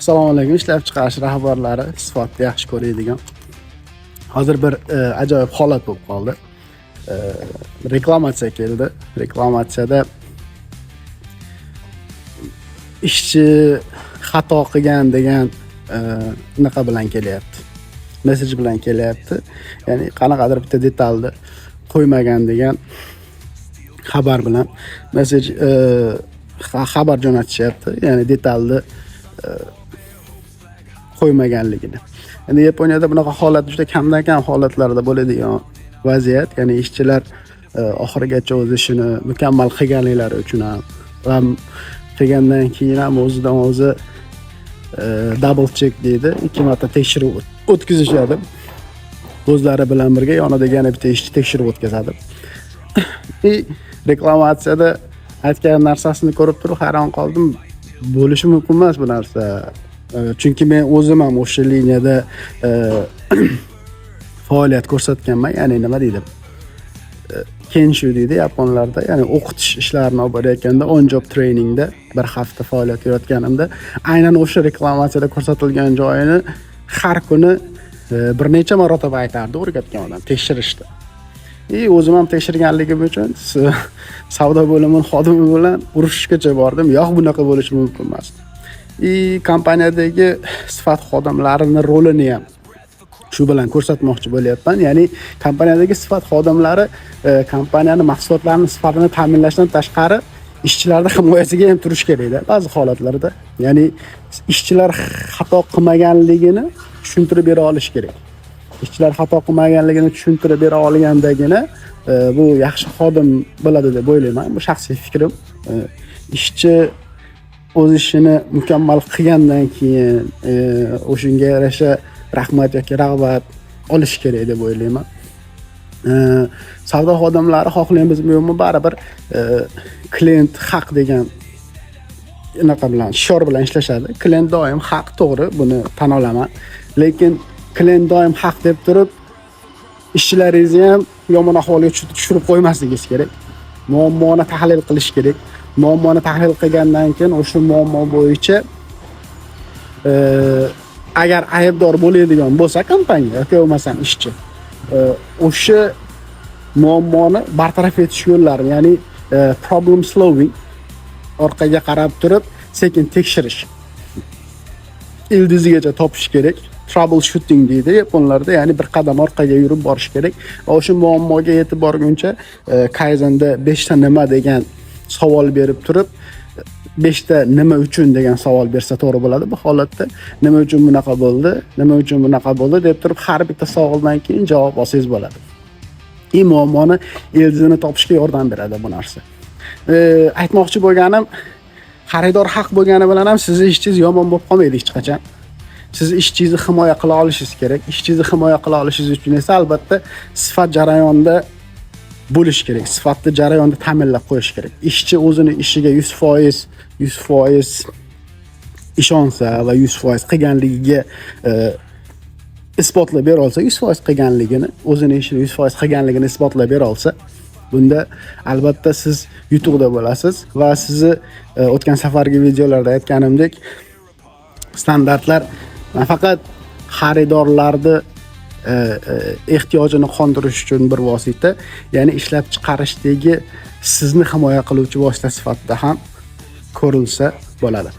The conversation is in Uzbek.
Assalomu alaykum, ishlab chiqarish rahbarlari, sifatni yaxshi ko'radigan. Hozir bir ajoyib holat bo'lib qoldi. Reklamatsiya keldi. Reklamatsiyada ishchi xato qilgan degan unaqa bilan kelyapti. Mesej bilan kelyapti. Ya'ni qanaqadir bitta detalni qo'ymagan degan xabar bilan mesej xabar jo'natishyapti. Ya'ni detalni qo'ymaganligini. Endi Yaponiyada bunaqa holat juda kamdan-kam holatlarda bo'ladigan vaziyat. Ya'ni ishchilar oxirigacha o'z ishini mukammal qilganliklari uchun ham va qilgandan keyin ham o'zidan o'zi double check deydi. 2 marta tekshiruv o'tkazishadi. O'zlari bilan birga yonida yana bitta ishchi tekshiruv o'tkazadi. Reklamatsiyada aytgan narsasini ko'rib turib hayron qoldim. Bo'lishi mumkin emas bu narsa. Chunki men o'zim ham o'sha liniyada faoliyat ko'rsatganman. Ya'ni nima deydi? Kenshu deydi yaponlarda, ya'ni o'qitish ishlarini olib borayotganda on job trainingda bir hafta faoliyat yuritganimda aynan o'sha reklamatsiyada ko'rsatilgan joyini har kuni bir necha marotaba aytardi o'rgatgan odam tekshirishdi. O'zim ham tekshirganligim uchun savdo bo'limi xodimi bilan urushishgacha bordim. Yo'q, bunaqa bo'lishi mumkin emas. Kompaniyadagi sifat xodimlarining rolini ham shu bilan ko'rsatmoqchi bo'lyapman. Ya'ni kompaniyadagi sifat xodimlari kompaniyaning mahsulotlarini sifatini ta'minlashdan tashqari ishchilarning himoyasiga ham turish kerak-da ba'zi holatlarda. Ya'ni ishchilar xato qilmaganligini tushuntirib bera olish kerak. Ishchilar xato qilmaganligini tushuntirib bera olgandagina bu yaxshi xodim bo'ladi deb o'ylayman. Bu shaxsiy fikrim. Ishchi o'z ishini mukammal qilgandan keyin o'shunga yarasha rahmat yoki rag'bat olish kerak deb o'ylayman. Savdo xodimlari xohlaymiz yo'qmi baribir klient haq degan unaqa bilan shior bilan ishlashadi. Klient doim haq, to'g'ri, buni tan olaman. Lekin klient doim haq deb turib ishchilaringizni ham yomon ahvolga tushirib qo'ymasligingiz kerak. Muammoni tahlil qilish kerak. Muammoni tahlil qilgandan keyin o'sha muammo bo'yicha agar aybdor bo'ladigan bo'lsa kompaniya yoki bo'lmasam ishchi o'sha muammoni bartaraf etish yo'llari, ya'ni problem solving, orqaga qarab turib sekin tekshirish ildizigacha topish kerak. Trouble shooting deydi yaponlarda, ya'ni bir qadam orqaga yurib borish kerak. O'sha muammoga yetib borguncha Kaizen'da 5 ta nima degan savol berib turib 5 ta nima uchun degan savol bersa to'g'ri bo'ladi. Bu holatda nima uchun bunaqa bo'ldi, nima uchun bunaqa bo'ldi deb turib har bitta savoldan keyin javob olsangiz bo'ladi. Muammoni ildizini topishga yordam beradi bu narsa. Aytmoqchi bo'lganim, xaridor haq bo'lgani bilan ham sizning ishingiz yomon bo'lib qolmaydi hech qachon. Siz ishchingizni himoya qila olishingiz kerak. Ishchingizni himoya qila olishingiz uchun esa albatta sifat jarayonida bo'lish kerak. Sifatni jarayonda ta'minlab qo'yish kerak. Ishchi o'zini ishiga 100% ishonsa va 100% qilganligiga isbotlab bera olsa, 100% qilganligini, o'zini ishini 100% qilganligini isbotlab bera olsa, bunda albatta siz yutuqda bo'lasiz va sizni o'tgan safargi videolarda aytganimdek standartlar nafaqat xaridorlarni ehtiyojini qondirish uchun bir vosita, ya'ni ishlab chiqarishdagi sizni himoya qiluvchi vosita sifatida ham ko'rilsa bo'ladi.